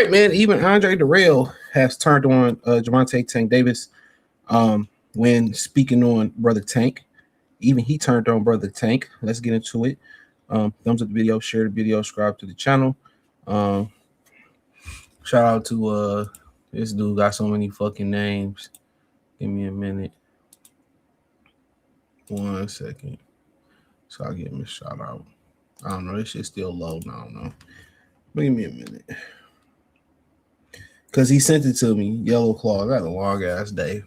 right, man. Even Andre Dirrell has turned on Gervonta Tank Davis when speaking on Brother Tank. Even he turned on Brother Tank. Let's get into it. Thumbs up the video, share the video, subscribe to the channel. Shout out to this dude got so many fucking names. Give me a minute. 1 second. So I'll give him a shout out. I don't know. This shit's still low. I don't know. But give me a minute. Because he sent it to me. Yellow Claw. I got a long ass day.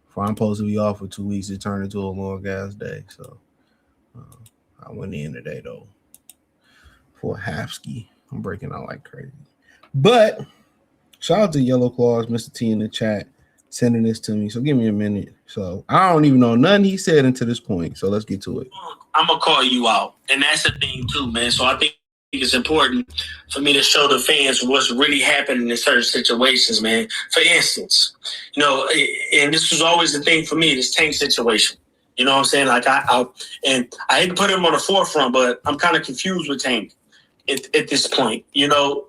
If I'm supposed to be off for 2 weeks, it turned into a long ass day. So I went in today, though, for a half ski. I'm breaking out like crazy. But shout out to Yellow Claws, Mr. T in the chat, sending this to me. So give me a minute. So I don't even know nothing he said until this point. So let's get to it. I'm going to call you out. And that's the thing, too, man. So I think it's important for me to show the fans what's really happening in certain situations, man. For instance, you know, and this was always the thing for me, this Tank situation. You know what I'm saying? Like I hate to put him on the forefront, but I'm kind of confused with Tank at this point. You know,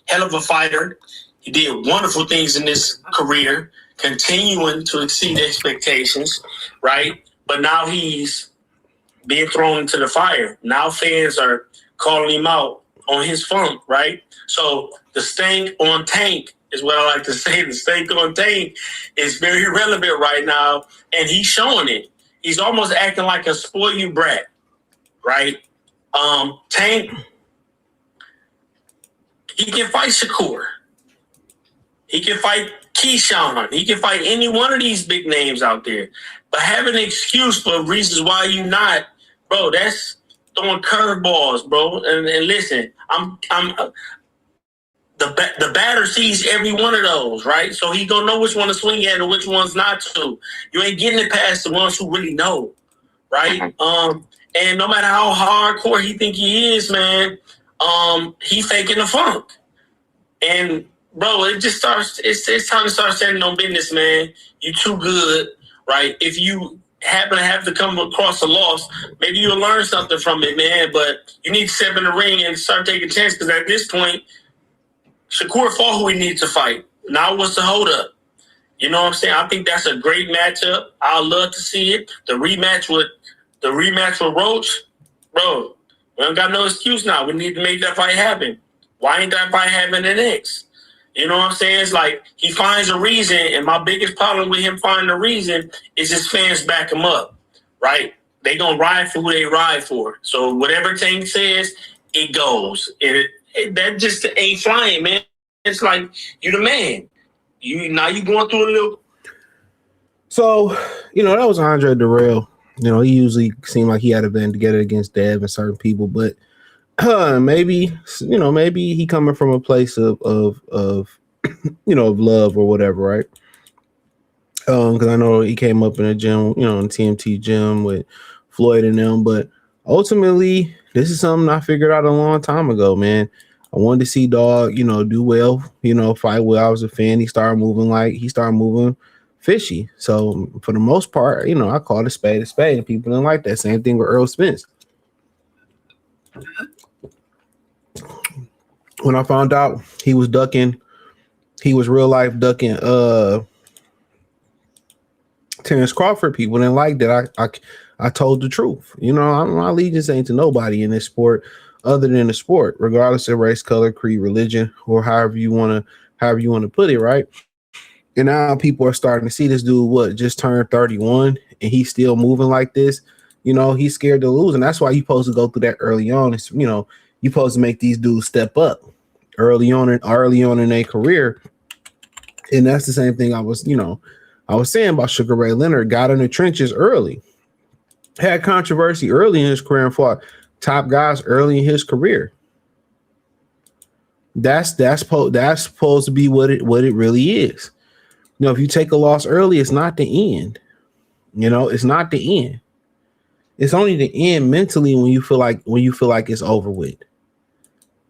hell of a fighter. He did wonderful things in his career, continuing to exceed expectations, right? But now he's being thrown into the fire. Now fans are calling him out on his funk, right? So the stank on Tank is what I like to say. The stank on Tank is very relevant right now, and he's showing it. He's almost acting like a spoiled brat, right? Tank, he can fight Shakur. He can fight Keyshawn. He can fight any one of these big names out there. But having an excuse for reasons why you not, bro, that's throwing curveballs, bro. And listen, the batter sees every one of those, right? So he gonna know which one to swing at and which ones not to. You ain't getting it past the ones who really know, right? And no matter how hardcore he think he is, man, he faking the funk. And bro, it just starts. It's time to start standing on business, man. You too good, right? If you happen to have to come across a loss, maybe you'll learn something from it, man. But you need to step in the ring and start taking chances, because at this point, Shakur fought who he needs to fight. Now what's the hold up? You know what I'm saying? I think that's a great matchup. I'd love to see it. The rematch with Roach, bro. We don't got no excuse now. We need to make that fight happen. Why ain't that fight happening next? You know what I'm saying? It's like he finds a reason, and my biggest problem with him finding a reason is his fans back him up, right? They gonna ride for who they ride for. So whatever Tank says, it goes. That just ain't flying, man. It's like you the man. You going through a little. So you know that was Andre Dirrell. You know he usually seemed like he had a band together against Dev and certain people, but. Maybe he coming from a place of you know, of love or whatever, right? Because I know he came up in a gym, you know, in TMT gym with Floyd and them, but ultimately this is something I figured out a long time ago, man. I wanted to see Dog, you know, do well, you know, fight well. I was a fan. He started moving fishy. So for the most part, you know, I called a spade, and people didn't like that. Same thing with Earl Spence. When I found out he was real life ducking Terrence Crawford, people didn't like that. I told the truth. You know, my allegiance ain't to nobody in this sport other than the sport, regardless of race, color, creed, religion, or however you want to put it, right? And now people are starting to see this dude just turned 31 and he's still moving like this. You know, he's scared to lose, and that's why you're supposed to go through that early on. It's, you know, you're supposed to make these dudes step up early on in their career. And that's the same thing I was saying about Sugar Ray Leonard. Got in the trenches early, had controversy early in his career, and fought top guys early in his career. That's supposed to be what it really is. You know, if you take a loss early, it's not the end. You know, it's not the end. It's only the end mentally when you feel like it's over with.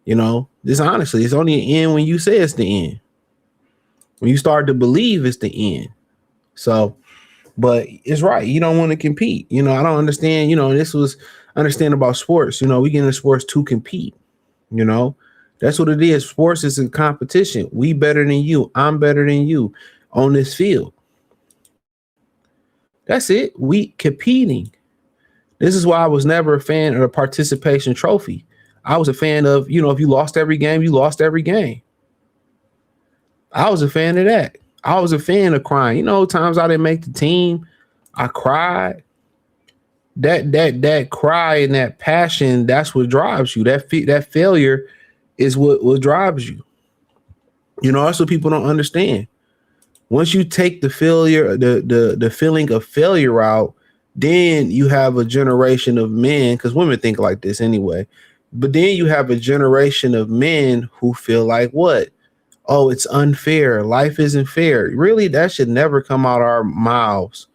You know, this honestly, it's only the end when you say it's the end. When you start to believe it's the end. So, but it's right. You don't want to compete. You know, I don't understand. You know, this was understand about sports. You know, we get into sports to compete. You know, That's what it is. Sports is a competition. We better than you. I'm better than you on this field. That's it. We competing. This is why I was never a fan of a participation trophy. I was a fan of, if you lost every game, you lost every game. I was a fan of that. I was a fan of crying. Times I didn't make the team, I cried. That cry and that passion, that's what drives you. That failure is what drives you. That's what people don't understand. Once you take the failure, the feeling of failure out, then you have a generation of men, because women think like this anyway. But then you have a generation of men who feel like what? Oh, it's unfair. Life isn't fair. Really, that should never come out our mouths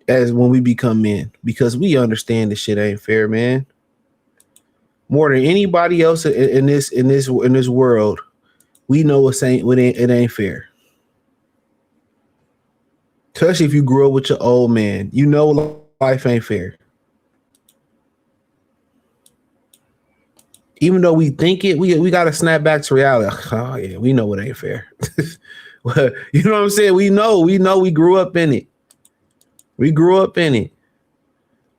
as when we become men, because we understand this shit ain't fair, man. More than anybody else in this world, we know it ain't fair. Especially if you grew up with your old man, life ain't fair. Even though we think it, we got to snap back to reality. Oh yeah, we know it ain't fair. Well, you know what I'm saying? We know we grew up in it. We grew up in it.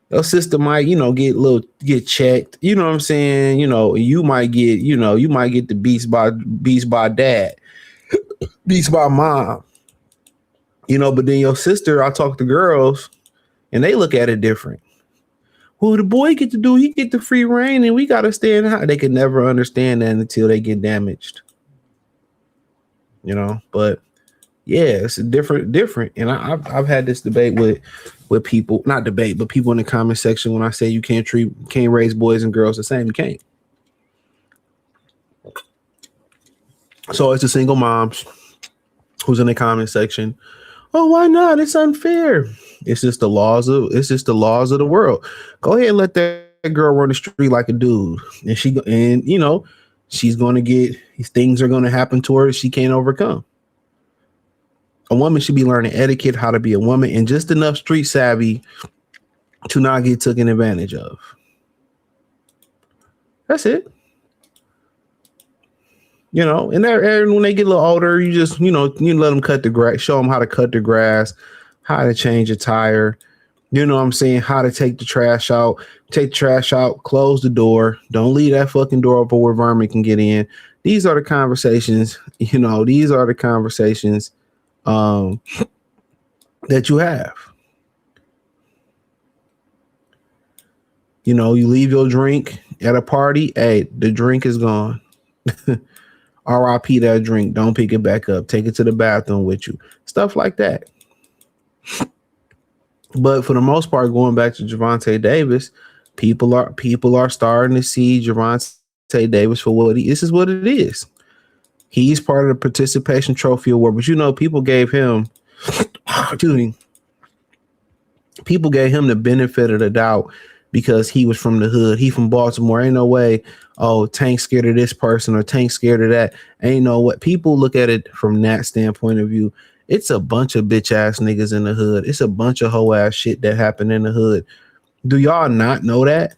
Your sister might, get checked. You know what I'm saying? You might get the beast by dad, beast by mom. But then your sister, I talk to girls and they look at it different. Well, the boy he get the free reign and we got to stand high. They can never understand that until they get damaged. But yeah, it's different. And I've had this debate with people, not debate, but people in the comment section when I say you can't raise boys and girls the same. You can't. So it's the single moms who's in the comment section. Oh, why not? It's unfair. It's just the laws of the world. Go ahead and let that girl run the street like a dude. And she's going to get, things are going to happen to her she can't overcome. A woman should be learning etiquette, how to be a woman, and just enough street savvy to not get taken advantage of. That's it. And when they get a little older, you just, you let them cut the grass, show them how to cut the grass, how to change a tire, you know what I'm saying, how to take the trash out, close the door. Don't leave that fucking door open where vermin can get in. These are the conversations, that you have. You leave your drink at a party. Hey, the drink is gone. RIP that drink. Don't pick it back up. Take it to the bathroom with you. Stuff like that. But for the most part, going back to Gervonta Davis, people are starting to see Gervonta Davis for what this is what it is. He's part of the participation trophy award, but people gave him people gave him the benefit of the doubt because he was from the hood. He from Baltimore. Ain't no way, oh, Tank scared of this person or Tank scared of that. Ain't no what. People look at it from that standpoint of view. It's a bunch of bitch ass niggas in the hood. It's a bunch of hoe ass shit that happened in the hood. Do y'all not know that?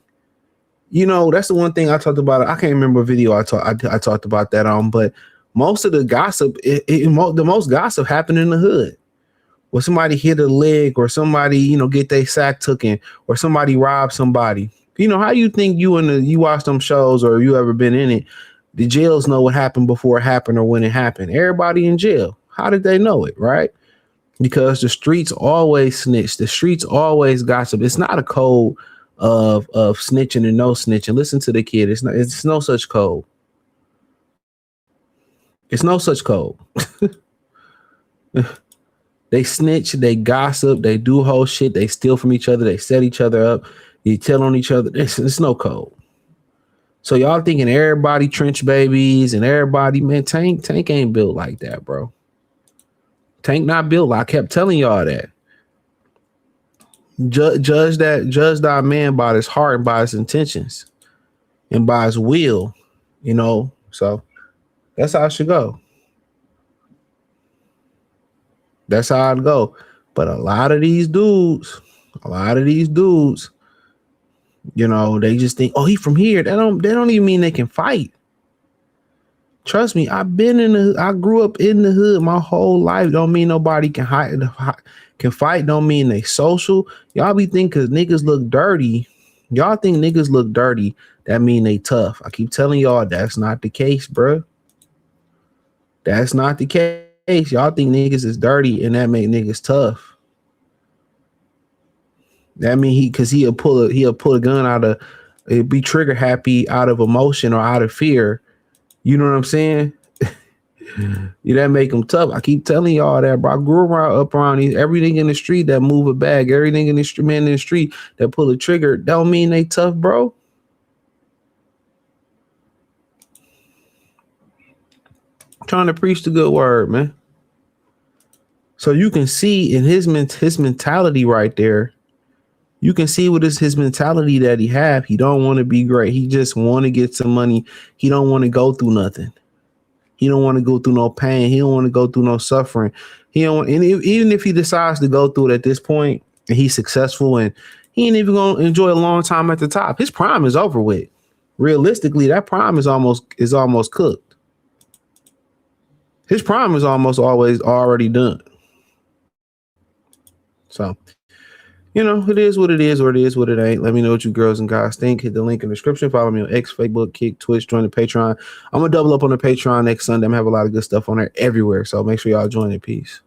That's the one thing I talked about. I can't remember a video I talked about that on, but most of the gossip, the most gossip happened in the hood. Where somebody hit a leg or somebody, get their sack taken or somebody robbed somebody. How you think you watch them shows or you ever been in it, the jails know what happened before it happened or when it happened. Everybody in jail. How did they know it, right? Because the streets always snitch. The streets always gossip. It's not a code of snitching and no snitching. Listen to the kid. It's no such code. It's no such code. They snitch, they gossip, they do whole shit, they steal from each other, they set each other up, you tell on each other. It's no code. So y'all thinking everybody trench babies and everybody, man, Tank ain't built like that, bro. Tank not built. I kept telling y'all that. Judge that man by his heart and by his intentions and by his will, So that's how it should go. That's how I'd go. But a lot of these dudes, they just think, oh, he from here. That don't even mean they can fight. Trust me, I grew up in the hood my whole life. Don't mean nobody can fight. Don't mean they social. Y'all be thinking cause niggas look dirty. Y'all think niggas look dirty. That mean they tough. I keep telling y'all that's not the case, bro. That's not the case. Y'all think niggas is dirty and that make niggas tough. That mean he'll pull a gun out of, be trigger happy out of emotion or out of fear. You know what I'm saying? You that make them tough. I keep telling y'all that, bro. I grew up around these, everything in the street that move a bag, everything in the street, man in the street that pull a trigger, don't mean they tough, bro. I'm trying to preach the good word, man. So you can see in his mentality right there. You can see what is his mentality that he have. He don't want to be great. He just want to get some money. He don't want to go through nothing. He don't want to go through no pain. He don't want to go through no suffering. He don't. And even if he decides to go through it at this point and he's successful and he ain't even gonna enjoy a long time at the top, his prime is over with. Realistically, that prime is almost cooked. His prime is almost always already done. So, you know, it is what it is, or it is what it ain't. Let me know what you girls and guys think. Hit the link in the description. Follow me on X, Facebook, Kick, Twitch. Join the Patreon. I'm going to double up on the Patreon next Sunday. I'm going to have a lot of good stuff on there everywhere. So make sure y'all join in. Peace.